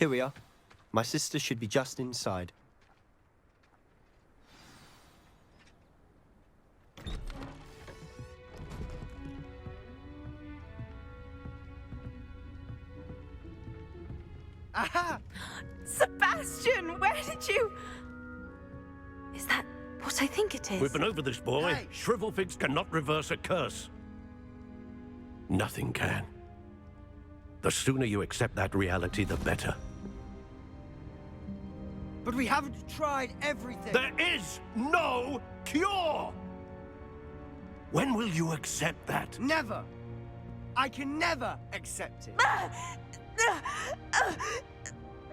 Here we are. My sister should be just inside. Aha! Sebastian, where did you... Is that what I think it is? We've been over this, boy. Hey. Shrivelfigs cannot reverse a curse. Nothing can. The sooner you accept that reality, the better. But we haven't tried everything. There is no cure! When will you accept that? Never. I can never accept it.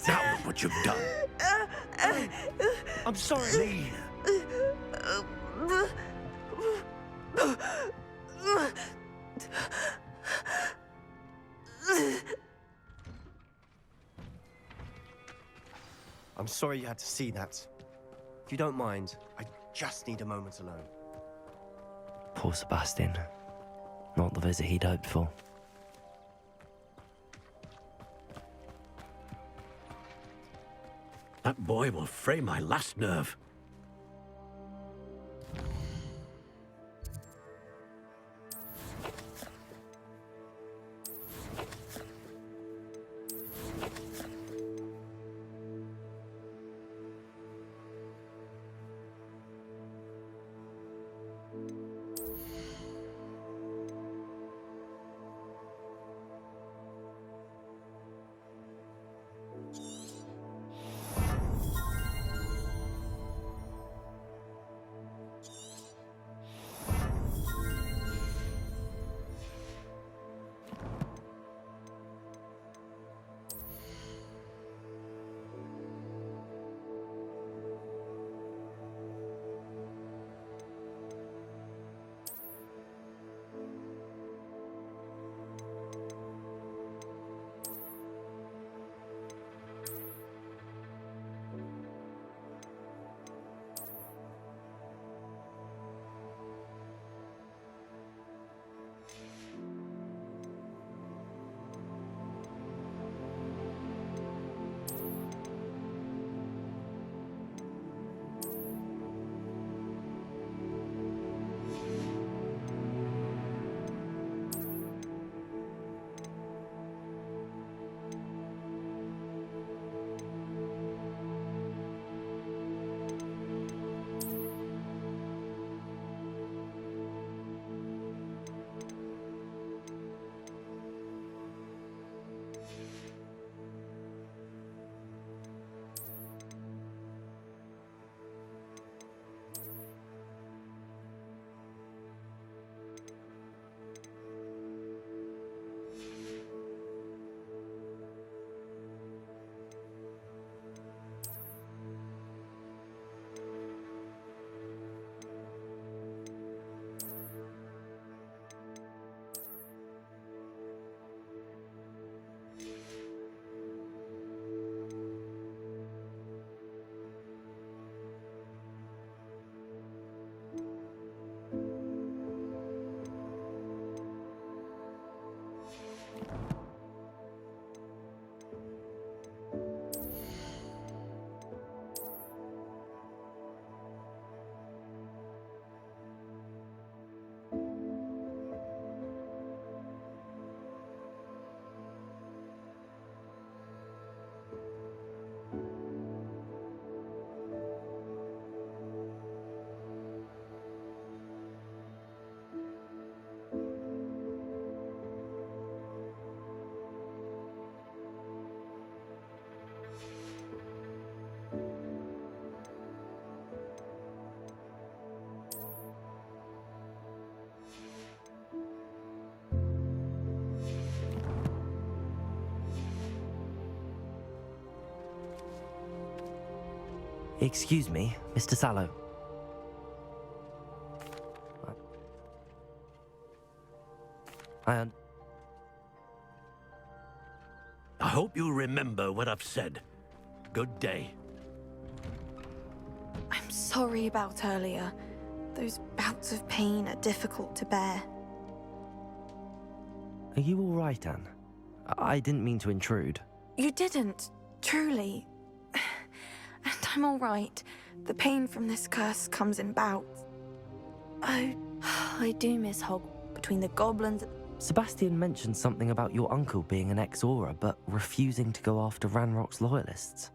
Now look what you've done. I'm sorry. Leave. I'm sorry you had to see that. If you don't mind, I just need a moment alone. Poor Sebastian. Not the visit he'd hoped for. That boy will fray my last nerve. Excuse me, Mr. Sallow. I hope you remember what I've said. Good day. I'm sorry about earlier. Those bouts of pain are difficult to bear. Are you all right, Anne? I didn't mean to intrude. You didn't. Truly. And I'm all right. The pain from this curse comes in bouts. Oh, I do miss between the goblins. Sebastian mentioned something about your uncle being an ex-Aura, but refusing to go after Ranrock's loyalists.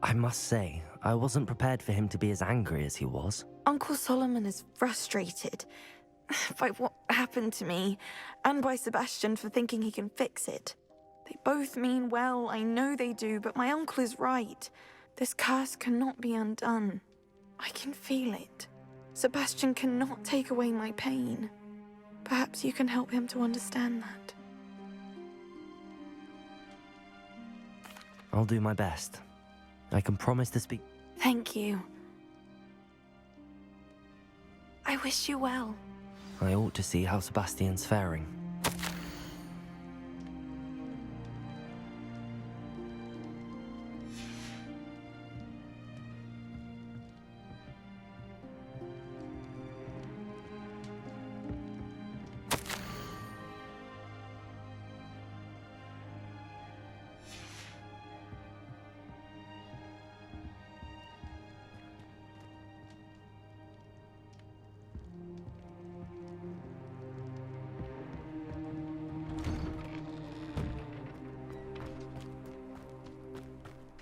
I must say, I wasn't prepared for him to be as angry as he was. Uncle Solomon is frustrated by what happened to me, and by Sebastian for thinking he can fix it. They both mean well, I know they do, but my uncle is right. This curse cannot be undone. I can feel it. Sebastian cannot take away my pain. Perhaps you can help him to understand that. I'll do my best. I can promise to speak. Thank you. I wish you well. I ought to see how Sebastian's faring.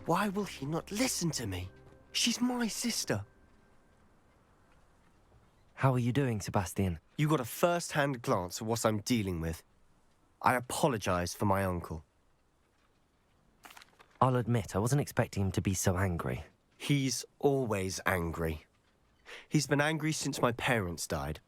Why will he not listen to me? She's my sister. How are you doing, Sebastian? You got a first-hand glance at what I'm dealing with. I apologize for my uncle. I'll admit, I wasn't expecting him to be so angry. He's always angry. He's been angry since my parents died.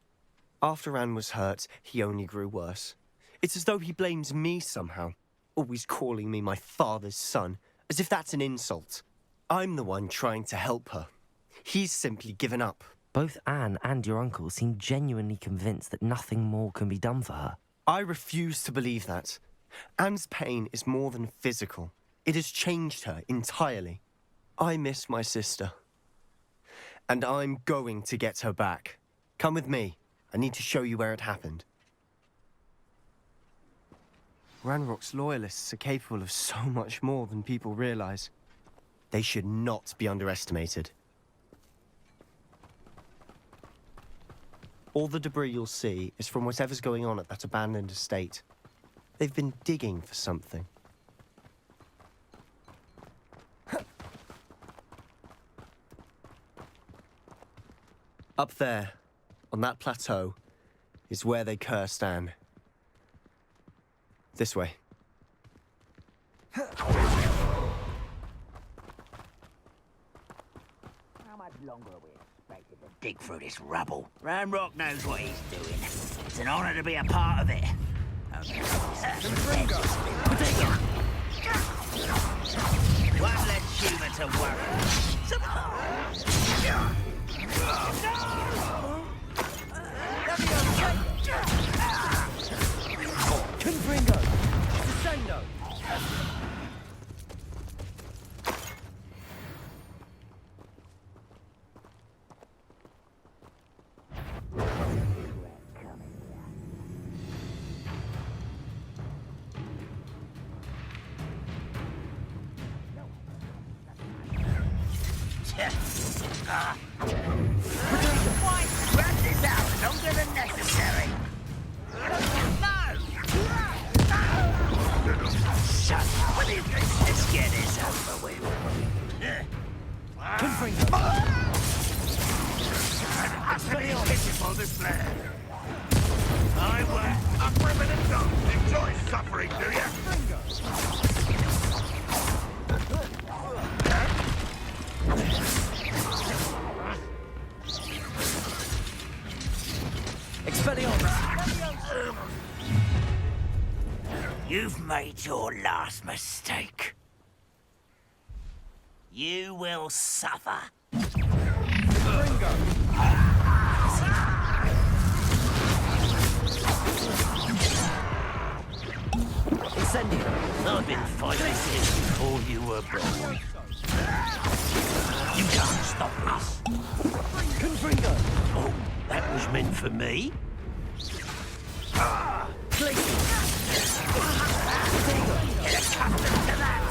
After Anne was hurt, he only grew worse. It's as though he blames me somehow, always calling me my father's son, as if that's an insult. I'm the one trying to help her. He's simply given up. Both Anne and your uncle seem genuinely convinced that nothing more can be done for her. I refuse to believe that. Anne's pain is more than physical. It has changed her entirely. I miss my sister. And I'm going to get her back. Come with me. I need to show you where it happened. Ranrock's loyalists are capable of so much more than people realize. They should not be underestimated. All the debris you'll see is from whatever's going on at that abandoned estate. They've been digging for something. Up there, on that plateau, is where they cursed Anne. This way. How much longer are we expected to dig through this rubble? Ranrock knows what he's doing. It's an honor to be a part of it. One less human to Confringo! Descendo! Run this out longer than necessary. Shut up. Let's get this over with. That's pretty pitiful display. I work. A primitive dog. Enjoy suffering, do you? You've made your last mistake. You will suffer. Incendio! I've been fighting this before you were born. You can't stop us. Confringo! Oh, that was meant for me? Get accustomed to that!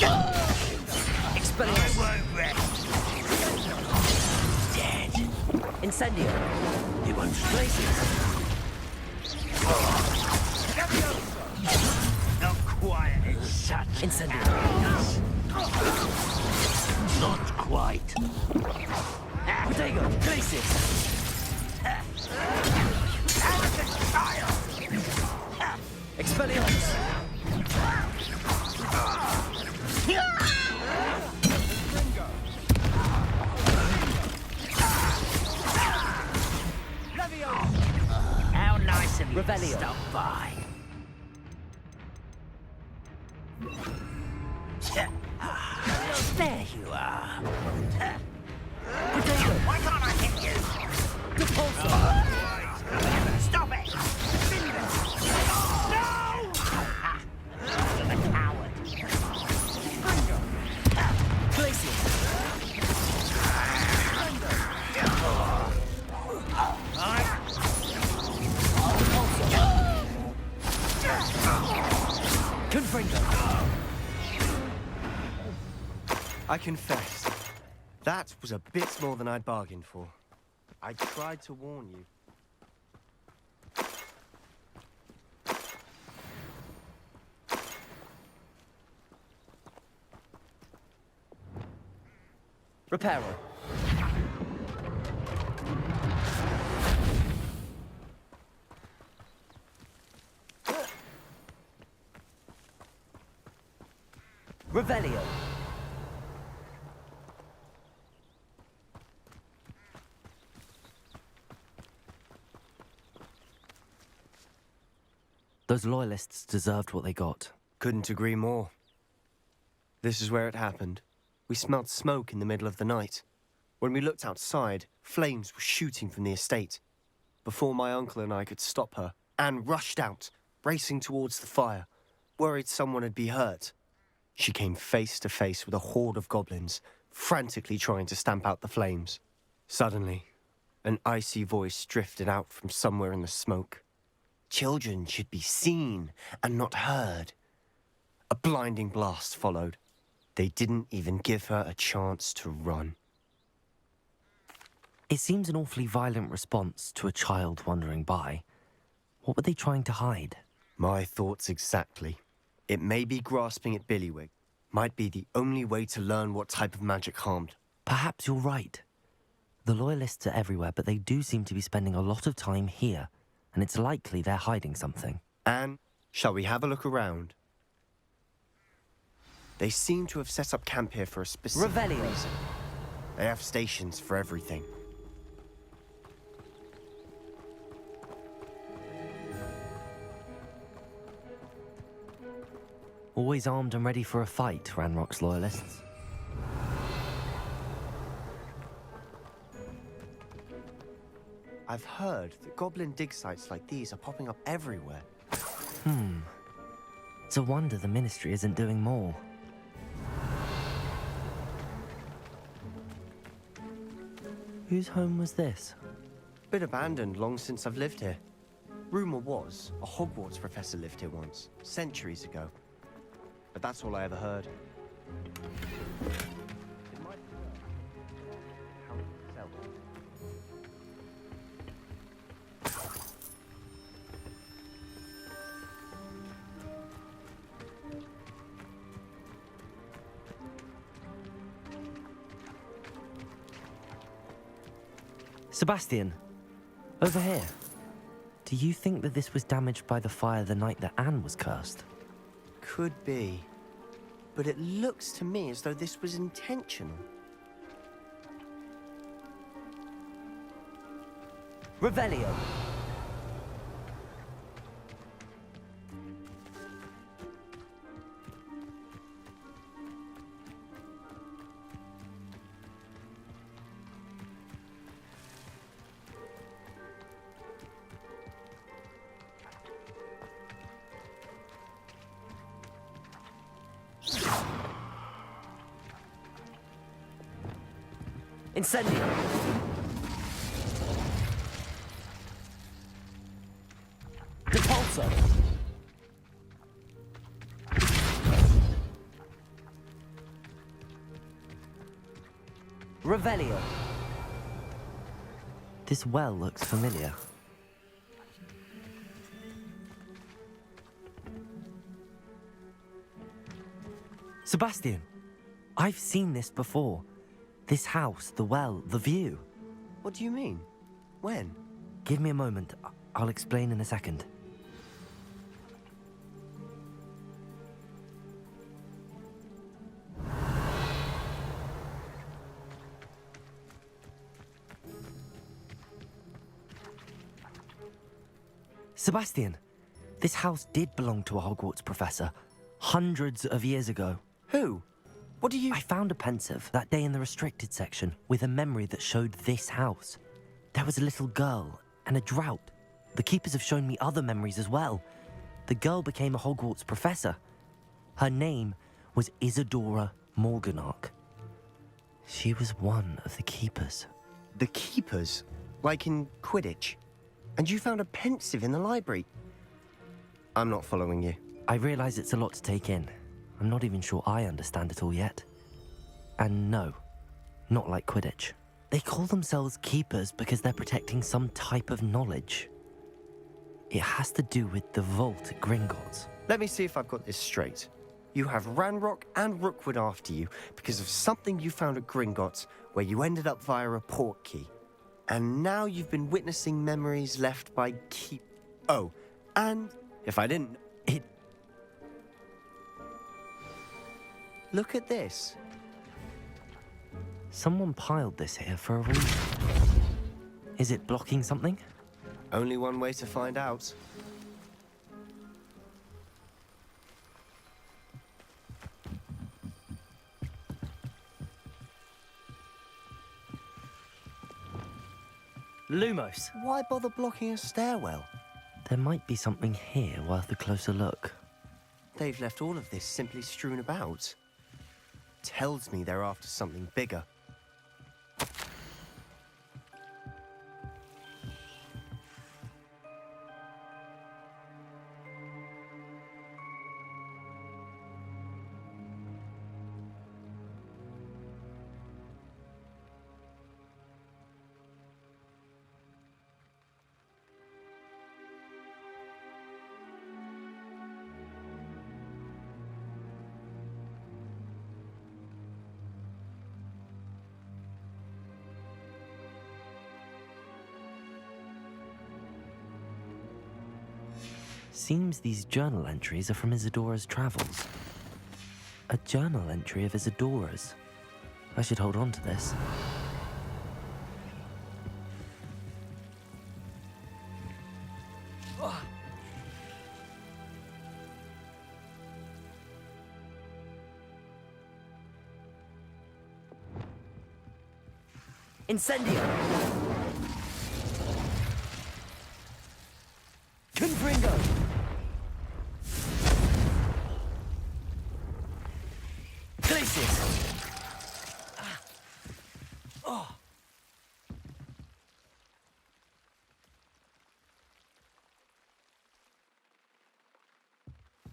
I won't rest. Dead. Incendio. You won't Places. Not quiet in such Incendio. Not quite. Protego. Places. Expelliarmus. How nice of you to Revelio. stop by. There you are. Why can't I hit you? Stop it! No! You're a coward. I confess, that was a bit more than I'd bargained for. I tried to warn you. Reparo. Revelio. Those loyalists deserved what they got. Couldn't agree more. This is where it happened. We smelled smoke in the middle of the night. When we looked outside, flames were shooting from the estate. Before my uncle and I could stop her, Anne rushed out, racing towards the fire, worried someone had been hurt. She came face to face with a horde of goblins, frantically trying to stamp out the flames. Suddenly, an icy voice drifted out from somewhere in the smoke. Children should be seen and not heard. A blinding blast followed. They didn't even give her a chance to run. It seems an awfully violent response to a child wandering by. What were they trying to hide? My thoughts exactly. It may be grasping at Billywig. Might be the only way to learn what type of magic harmed. Perhaps you're right. The loyalists are everywhere, but they do seem to be spending a lot of time here, and it's likely they're hiding something. Anne, shall we have a look around? They seem to have set up camp here for a specific Revelio. reason. They have stations for everything. Always armed and ready for a fight, Ranrock's loyalists. I've heard that goblin dig sites like these are popping up everywhere. It's a wonder the Ministry isn't doing more. Whose home was this? Been abandoned long since I've lived here. Rumor was a Hogwarts professor lived here once, centuries ago. But that's all I ever heard. It might be worth how it sells. Sebastian, over here. Do you think that this was damaged by the fire the night that Anne was cursed? Could be. But it looks to me as though this was intentional. Revelio. Incendio. Repulsor. Revelio. This well looks familiar. Sebastian, I've seen this before. This house, the well, the view. What do you mean? When? Give me a moment. I'll explain in a second. Sebastian, this house did belong to a Hogwarts professor, hundreds of years ago. Who? What do you... I found a pensive that day in the restricted section with a memory that showed this house. There was a little girl and a drought. The keepers have shown me other memories as well. The girl became a Hogwarts professor. Her name was Isadora Morganach. She was one of the keepers. The keepers? Like in Quidditch? And you found a pensive in the library? I'm not following you. I realize it's a lot to take in. I'm not even sure I understand it all yet. And no, not like Quidditch. They call themselves keepers because they're protecting some type of knowledge. It has to do with the vault at Gringotts. Let me see if I've got this straight. You have Ranrock and Rookwood after you because of something you found at Gringotts where you ended up via a port key. And now you've been witnessing memories left by Oh, and if I didn't... Look at this. Someone piled this here for a reason. Is it blocking something? Only one way to find out. Lumos. Why bother blocking a stairwell? There might be something here worth a closer look. They've left all of this simply strewn about. Tells me they're after something bigger. Seems these journal entries are from Isadora's travels. A journal entry of Isadora's. I should hold on to this. Incendio! Confringo! Glacius!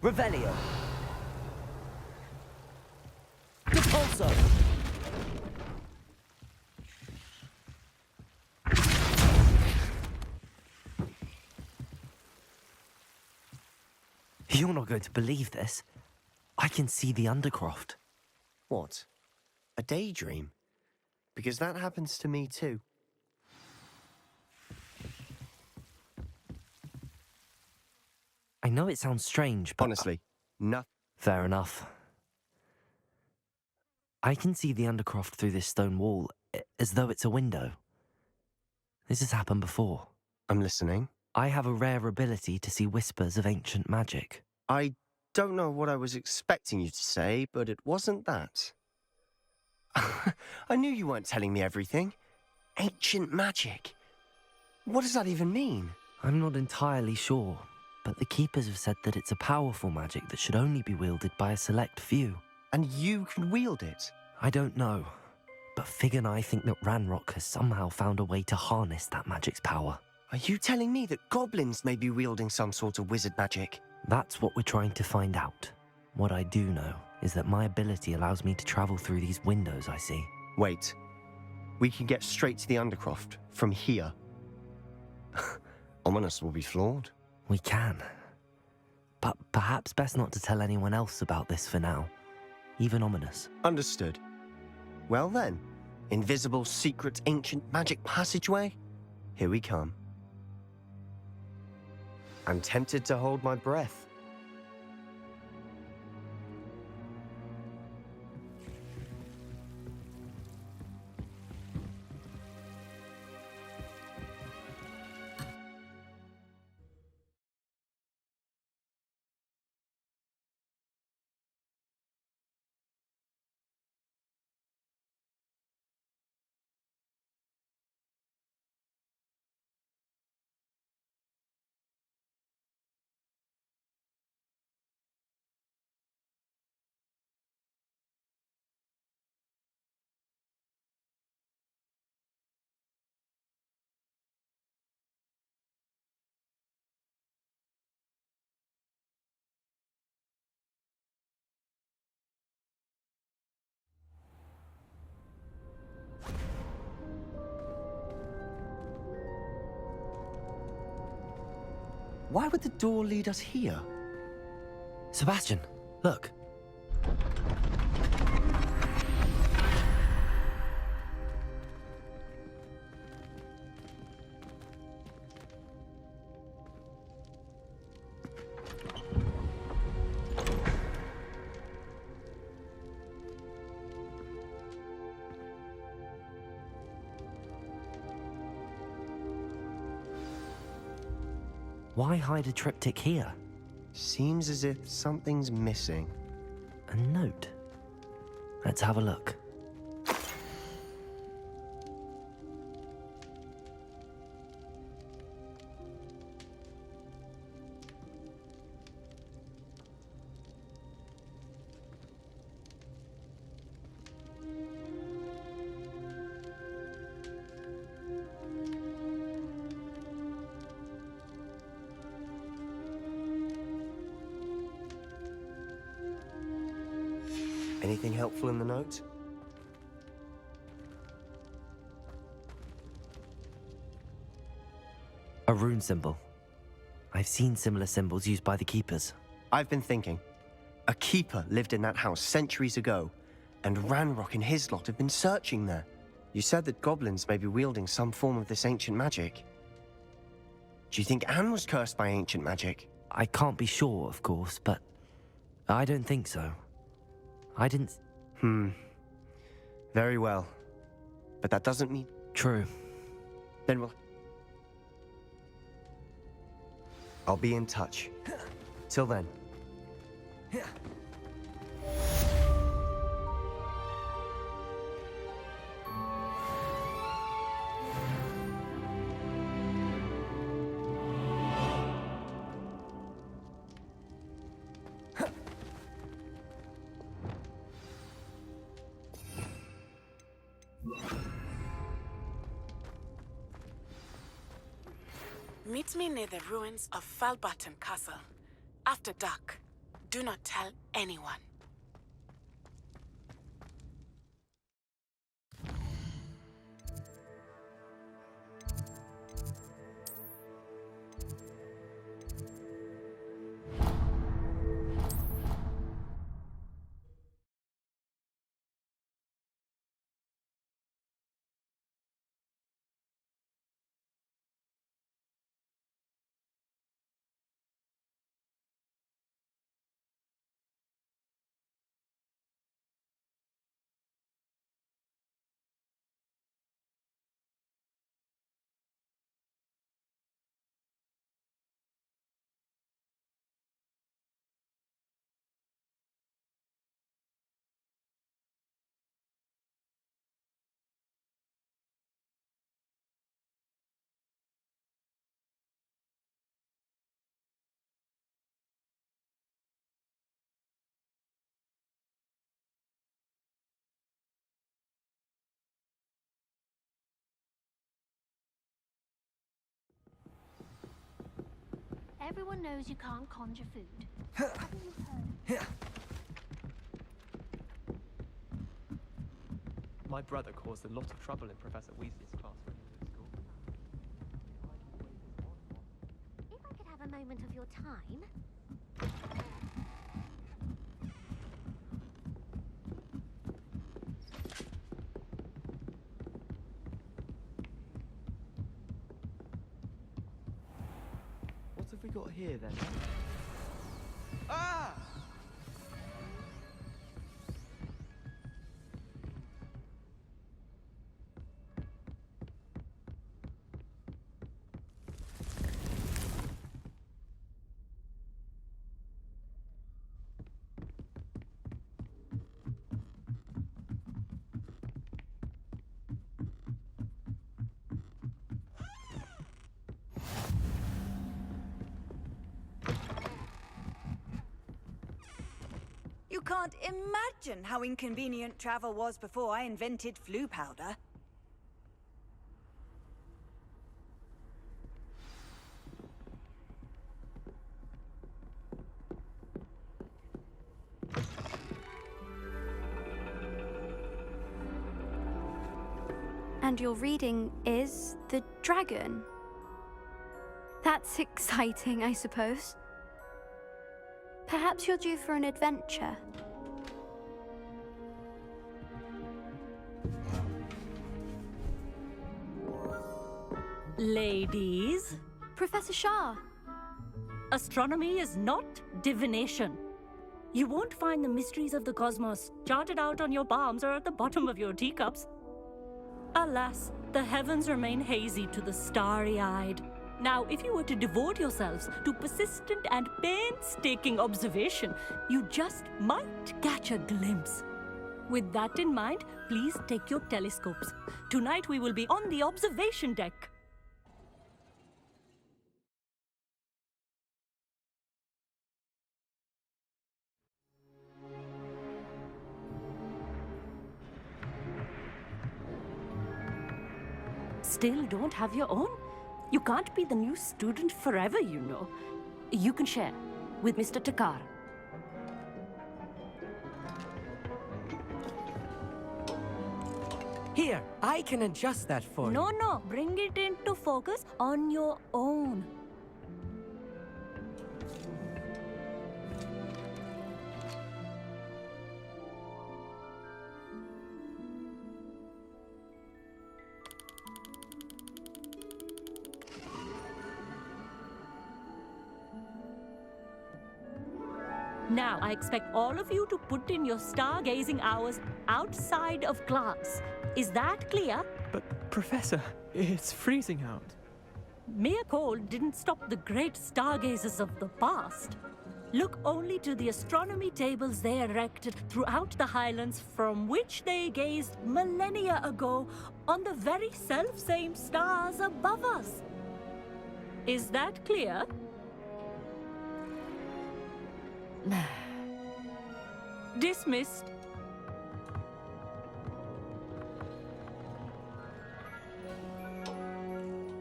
Revelio! Repulso! You're not going to believe this. I can see the Undercroft. What? A daydream? Because that happens to me too. I know it sounds strange, but... Honestly, no. Fair enough. I can see the Undercroft through this stone wall, as though it's a window. This has happened before. I'm listening. I have a rare ability to see whispers of ancient magic. I don't know what I was expecting you to say, but it wasn't that. I knew you weren't telling me everything. Ancient magic. What does that even mean? I'm not entirely sure, but the Keepers have said that it's a powerful magic that should only be wielded by a select few. And you can wield it? I don't know, but Fig and I think that Ranrock has somehow found a way to harness that magic's power. Are you telling me that goblins may be wielding some sort of wizard magic? That's what we're trying to find out. What I do know is that my ability allows me to travel through these windows I see. Wait, We can get straight to the Undercroft from here. Ominous will be floored. We can. But perhaps best not to tell anyone else about this for now. Even Ominous. Understood. Well then, invisible, secret, ancient magic passageway? Here we come. I'm tempted to hold my breath. Why would the door lead us here? Sebastian, look. Why hide a triptych here? Seems as if something's missing. A note. Let's have a look. Anything helpful in the note? A rune symbol. I've seen similar symbols used by the keepers. I've been thinking. A keeper lived in that house centuries ago, and Ranrock and his lot have been searching there. You said that goblins may be wielding some form of this ancient magic. Do you think Anne was cursed by ancient magic? I can't be sure, of course, but I don't think so. I didn't... Very well. But that doesn't mean... True. Then I'll be in touch. Till then. Meet me near the ruins of Falbarton Castle. After dark. Do not tell anyone. Everyone knows you can't conjure food. My brother caused a lot of trouble in Professor Weasley's class when he was at school. If I could have a moment of your time. What have we got here then? Ah! You can't imagine how inconvenient travel was before I invented flu powder. And your reading is the dragon. That's exciting, I suppose. Perhaps you're due for an adventure. Ladies, Professor Shah. astronomy is not divination. You won't find the mysteries of the cosmos charted out on your palms or at the bottom of your teacups. Alas, the heavens remain hazy to the starry-eyed. Now, if you were to devote yourselves to persistent and painstaking observation, you just might catch a glimpse. With that in mind, please take your telescopes. Tonight we will be on the observation deck. Still don't have your own? You can't be the new student forever, you know. You can share with Mr. Takar. Here, I can adjust that for you. No, bring it into focus on your own. Now, I expect all of you to put in your stargazing hours outside of class. Is that clear? But, Professor, it's freezing out. Mere cold didn't stop the great stargazers of the past. Look only to the astronomy tables they erected throughout the Highlands from which they gazed millennia ago on the very self-same stars above us. Is that clear? Dismissed.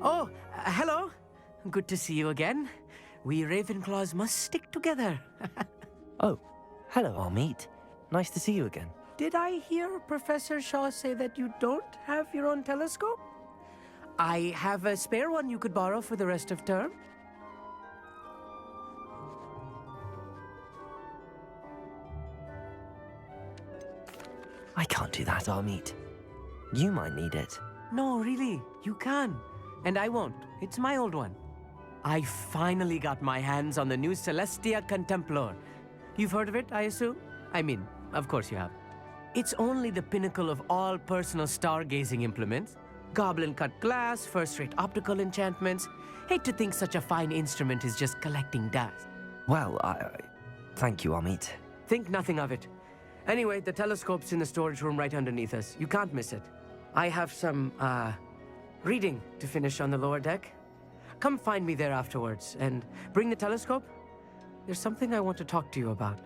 Oh, hello. Good to see you again. We Ravenclaws must stick together. Oh, hello, Amit. Nice to see you again. Did I hear Professor Shaw say that you don't have your own telescope? I have a spare one you could borrow for the rest of term. I can't do that, Amit. You might need it. No, really, you can. And I won't. It's my old one. I finally got my hands on the new Celestia Contemplar. You've heard of it, I assume? I mean, of course you have. It's only the pinnacle of all personal stargazing implements. Goblin-cut glass, first-rate optical enchantments. Hate to think such a fine instrument is just collecting dust. Well, thank you, Amit. Think nothing of it. Anyway, the telescope's in the storage room right underneath us. You can't miss it. I have some, reading to finish on the lower deck. Come find me there afterwards, and bring the telescope. There's something I want to talk to you about.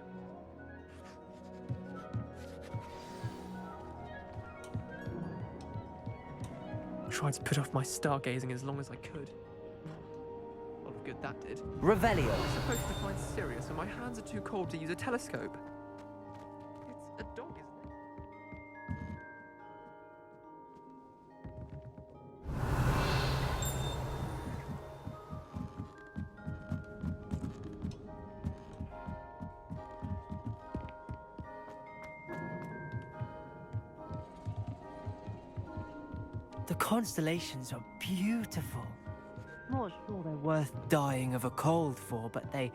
I tried to put off my stargazing as long as I could. A lot of good that did. Revelio. I'm supposed to find Sirius, and my hands are too cold to use a telescope. It's a dog, isn't it? The constellations are beautiful. Not sure they're worth dying of a cold for, but they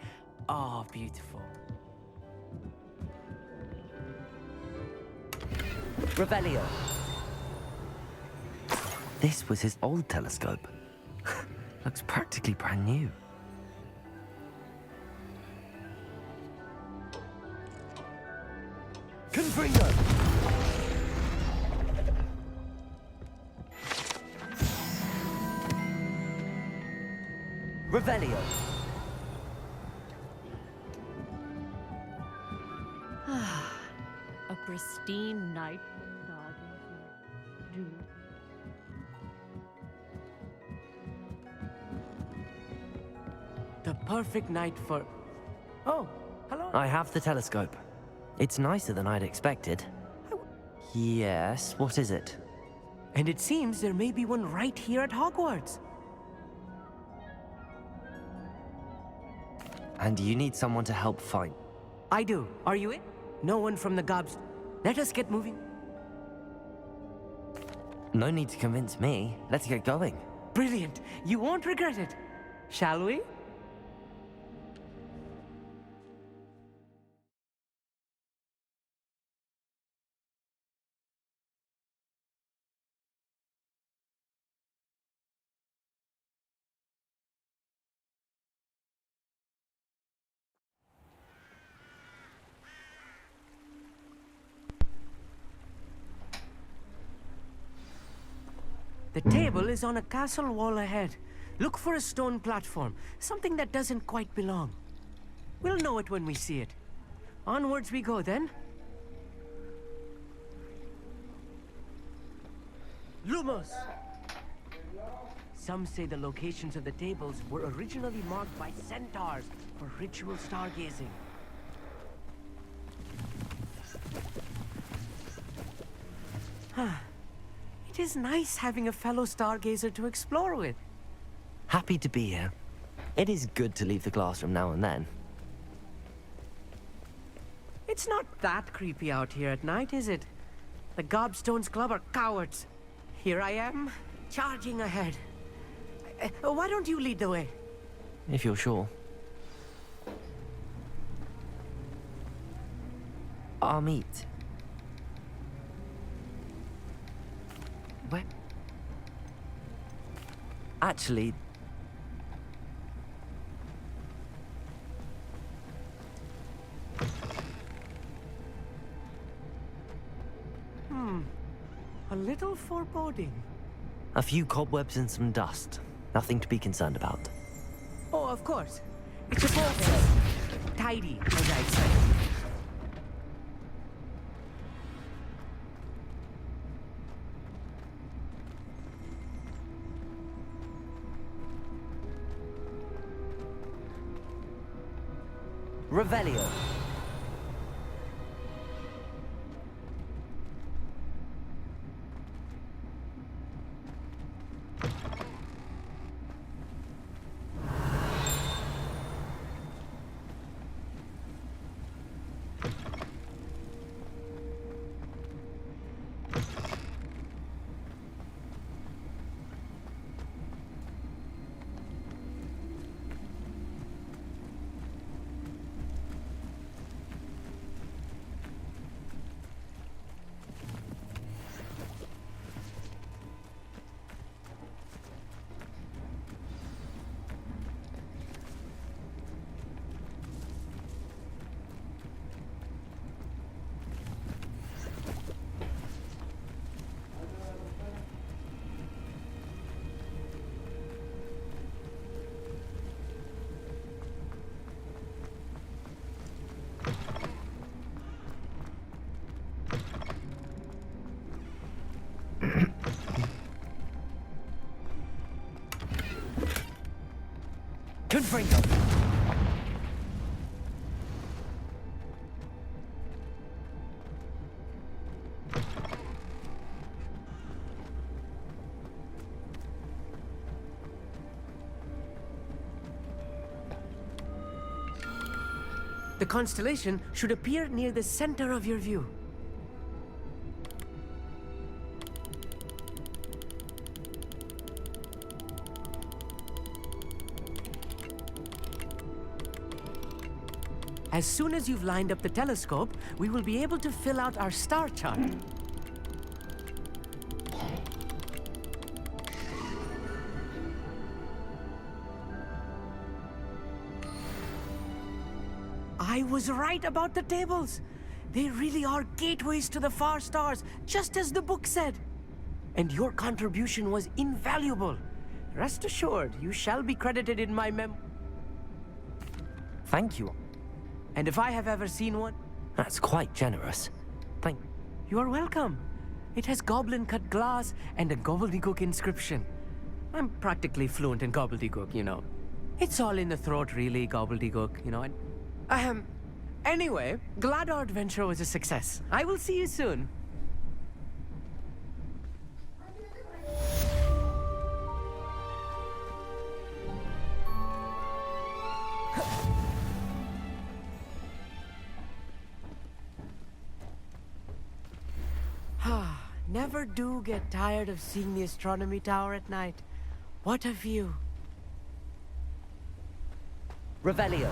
are beautiful. Revelio. This was his old telescope. Looks practically brand new. Confringo! Revelio. A pristine night for stargazing. Do. The perfect night for... Oh, hello. I have the telescope. It's nicer than I'd expected. Yes, what is it? And it seems there may be one right here at Hogwarts. And you need someone to help find. I do. Are you in? No one from the Gobs. Let us get moving. No need to convince me. Let's get going. Brilliant. You won't regret it. Shall we? The table is on a castle wall ahead. Look for a stone platform, something that doesn't quite belong. We'll know it when we see it. Onwards we go then. Lumos! Some say the locations of the tables were originally marked by centaurs for ritual stargazing. It is nice having a fellow stargazer to explore with. Happy to be here. It is good to leave the classroom now and then. It's not that creepy out here at night, is it? The Gobstones Club are cowards. Here I am, charging ahead. Why don't you lead the way? If you're sure. Our meet. Where? Actually... A little foreboding. A few cobwebs and some dust. Nothing to be concerned about. Oh, of course. It's a ball. Tidy, as I say. Revelio. Confringo. The constellation should appear near the center of your view. As soon as you've lined up the telescope, we will be able to fill out our star chart. I was right about the tables. They really are gateways to the far stars, just as the book said. And your contribution was invaluable. Rest assured, you shall be credited in my Thank you. And if I have ever seen one, That's quite generous. Thank... you are welcome. It has goblin-cut glass and a gobbledygook inscription. I'm practically fluent in gobbledygook, you know. It's all in the throat, really, gobbledygook, you know. And, anyway, glad our adventure was a success. I will see you soon. Never do get tired of seeing the astronomy tower at night. What a view. Revelio.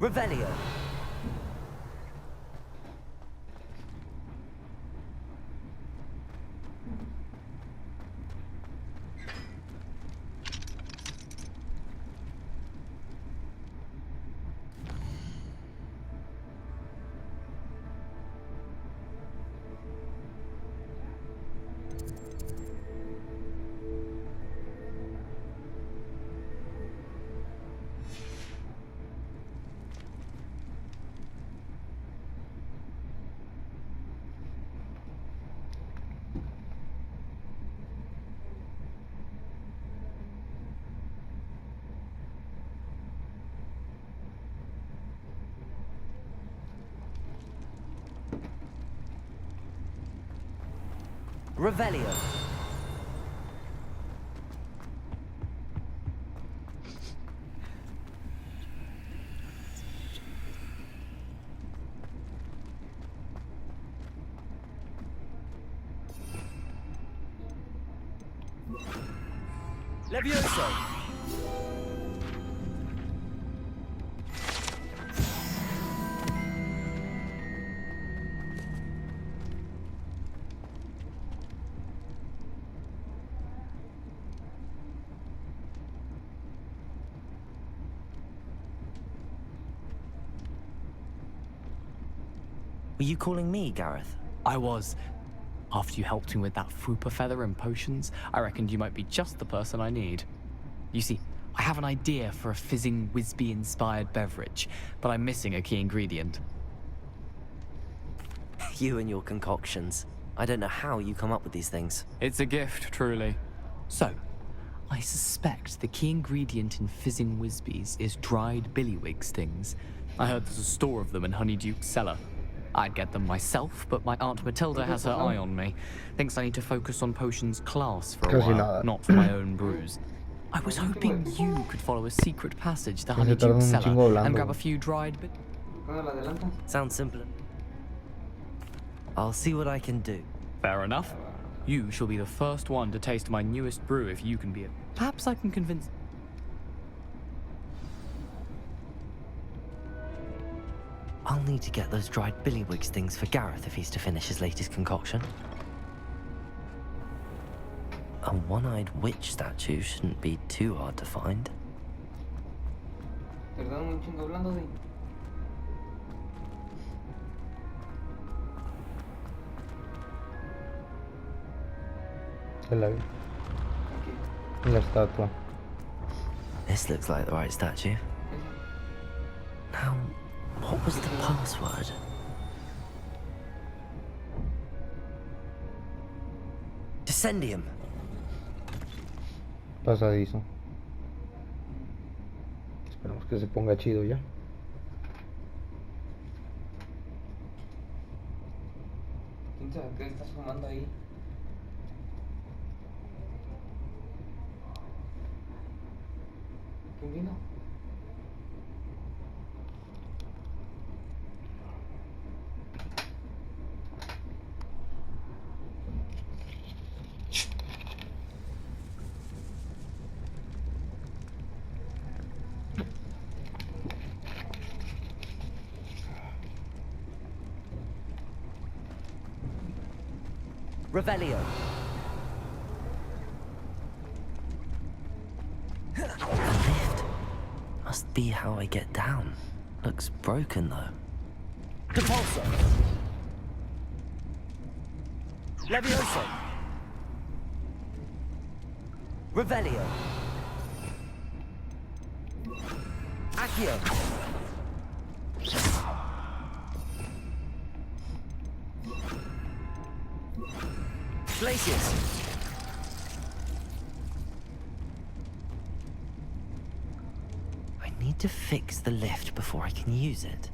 Revelio. Revelio. Levioso! Were you calling me, Gareth? I was. After you helped me with that fupa feather and potions, I reckoned you might be just the person I need. You see, I have an idea for a fizzing Whizbee-inspired beverage, but I'm missing a key ingredient. You and your concoctions. I don't know how you come up with these things. It's a gift, truly. So, I suspect the key ingredient in fizzing Whizbees is dried billywig stings. I heard there's a store of them in Honeyduke's cellar. I'd get them myself, but my Aunt Matilda has her eye on me. Thinks I need to focus on potions class for a while, not for my own brews. I was hoping you could follow a secret passage to Honeyduke's cellar and grab a few dried Sounds simple. I'll see what I can do. Fair enough. You shall be the first one to taste my newest brew if you can be it. Perhaps I can convince... I'll need to get those dried billywig stings for Gareth if he's to finish his latest concoction. A one-eyed witch statue shouldn't be too hard to find. La estatua. This looks like the right statue. Now, what was the password? Descendium. Pasadizo. Esperamos que se ponga chido ya. ¿Qué estás fumando ahí? ¿Quién vino? Revelio. A lift. Must be how I get down. Looks broken though. Depulso! Levioso! Revelio. Accio! Glacius! I need to fix the lift before I can use it.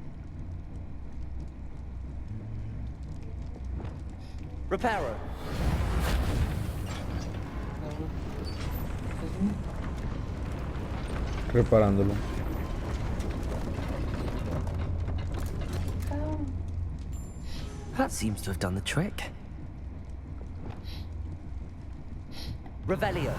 Reparo! Reparándolo. That seems to have done the trick. Revelio.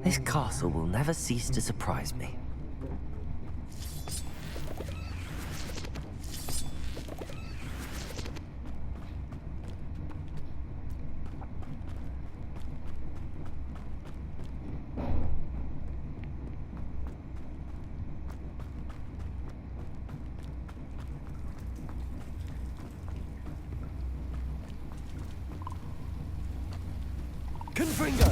This castle will never cease to surprise me. Confringo!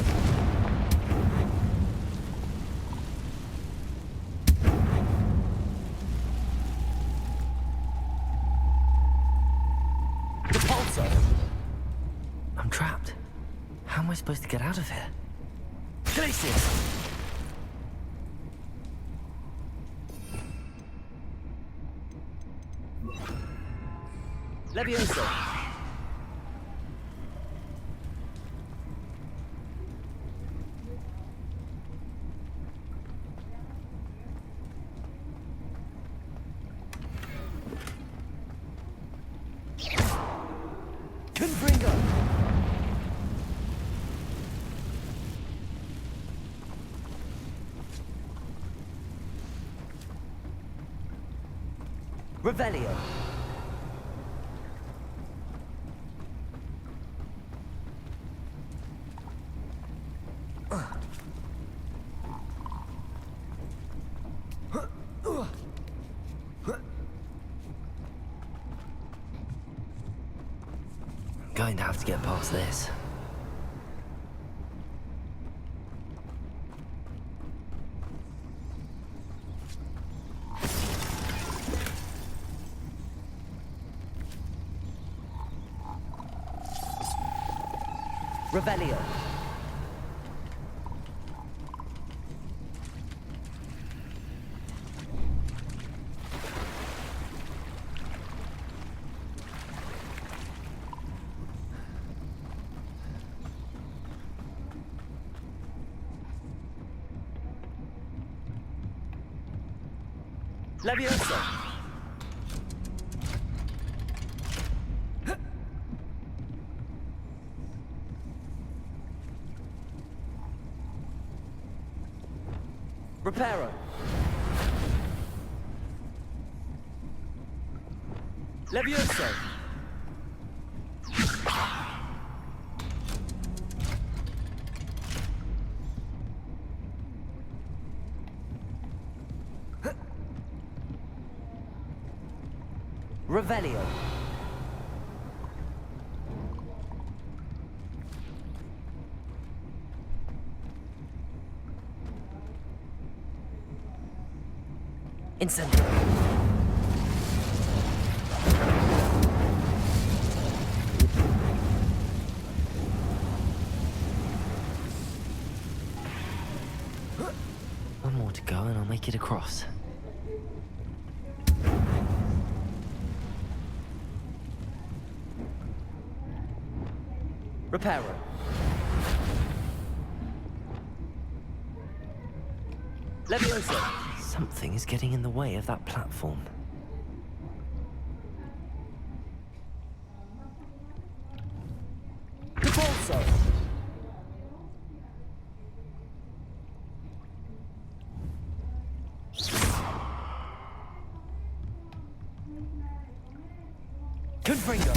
I'm trapped. How am I supposed to get out of here? places! Levioso! Confringo! Revelio! Going to have to get past this. Revelio. Levioso! Reparo! Levioso! Revelio. Incendio. One more to go and I'll make it across. Reparo. Levioso. Something is getting in the way of that platform. Repulso. Confringo.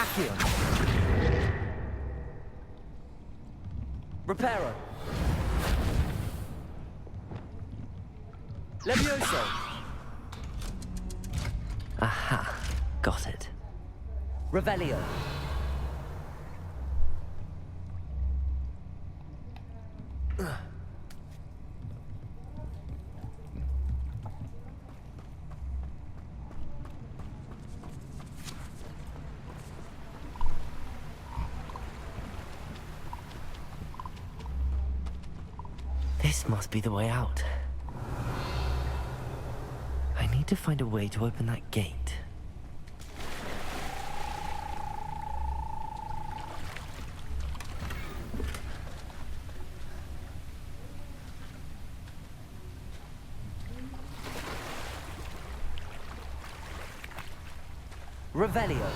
Accio. Reparo. Levioso. Aha. Got it. Revelio. This must be the way out. I need to find a way to open that gate. Revelio.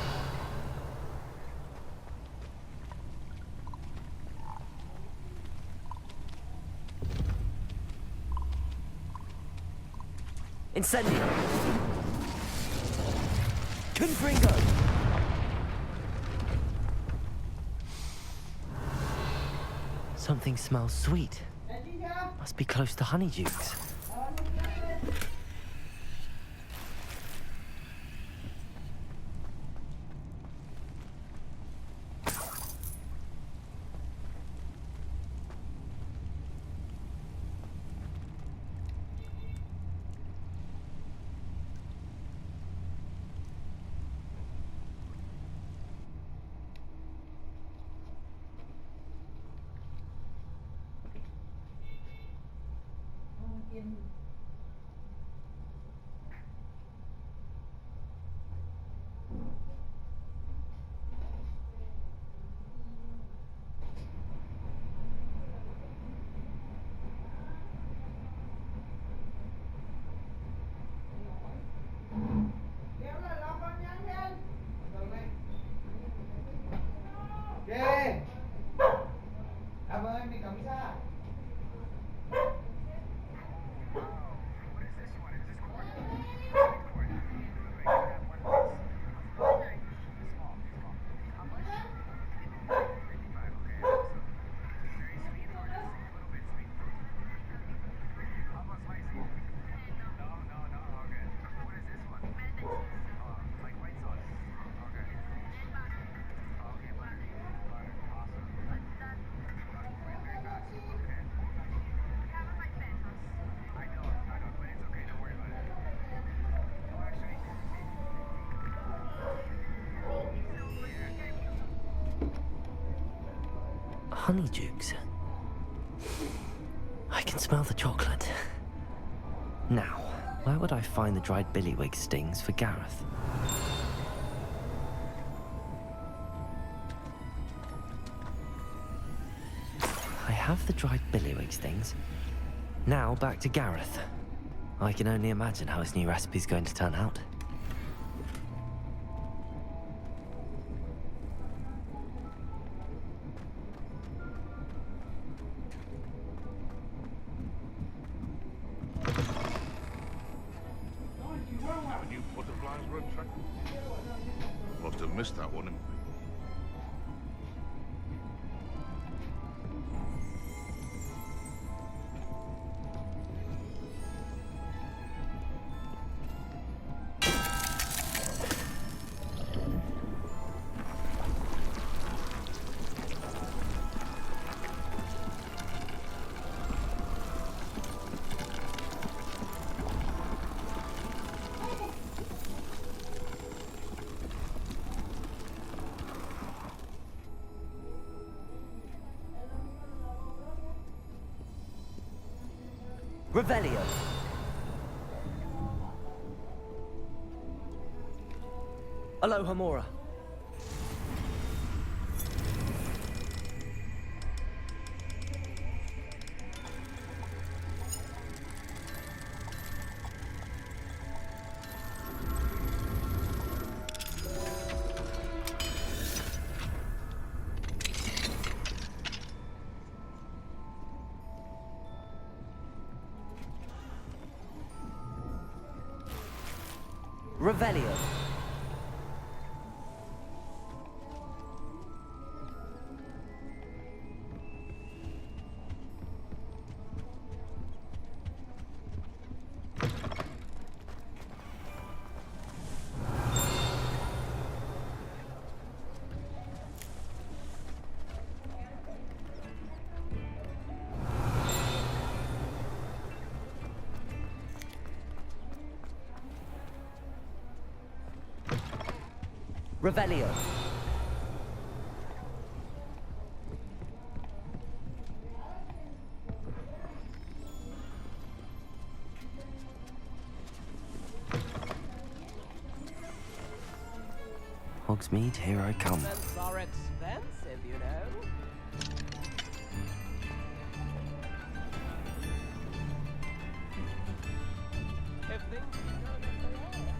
Incendio. Confringo. Something smells sweet. Must be close to Honeydukes. Honeydukes. I can smell the chocolate. Now, where would I find the dried billywig stings for Gareth? I have the dried billywig stings. Now back to Gareth. I can only imagine how his new recipe's going to turn out. Must have missed that one. Revelio. Aloha Mora. Revelio. Revelio. Hogsmeade, here I come. Events are expensive, you know. If things go as they are.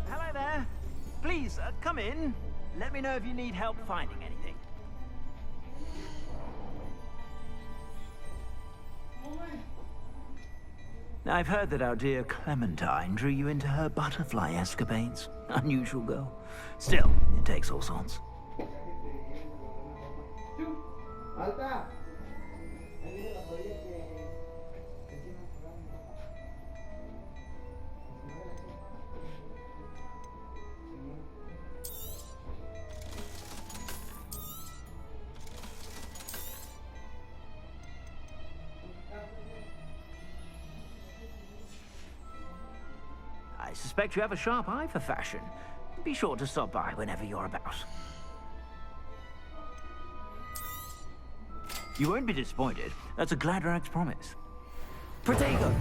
Hello there. Please, come in. Let me know if you need help finding anything. I've heard that our dear Clementine drew you into her butterfly escapades. Unusual girl. Still, it takes all sorts. I suspect you have a sharp eye for fashion. Be sure to stop by whenever you're about. You won't be disappointed. That's a Gladrax promise. Protego!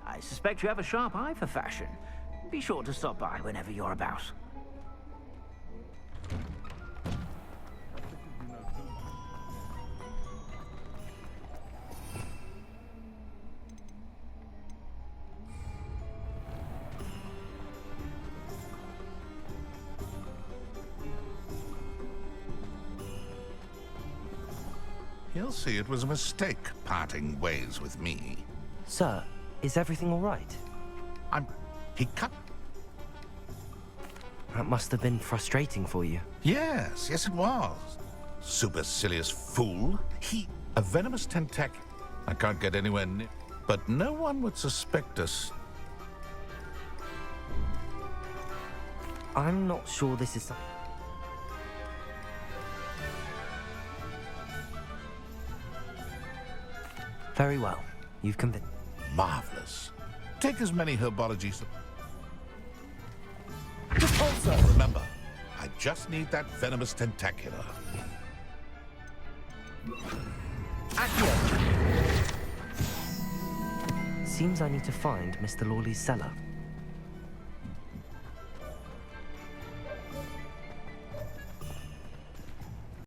I suspect you have a sharp eye for fashion. Be sure to stop by whenever you're about. He'll see it was a mistake parting ways with me. Sir, is everything all right? He cut... That must have been frustrating for you. Yes, it was. Supercilious fool. A venomous tentac... I can't get anywhere near... But no one would suspect us. I'm not sure this is... Very well. You've convinced... Marvelous. Take as many herbologies... Just hold, sir! Remember, I just need that venomous tentacular. Seems I need to find Mr. Lawley's cellar.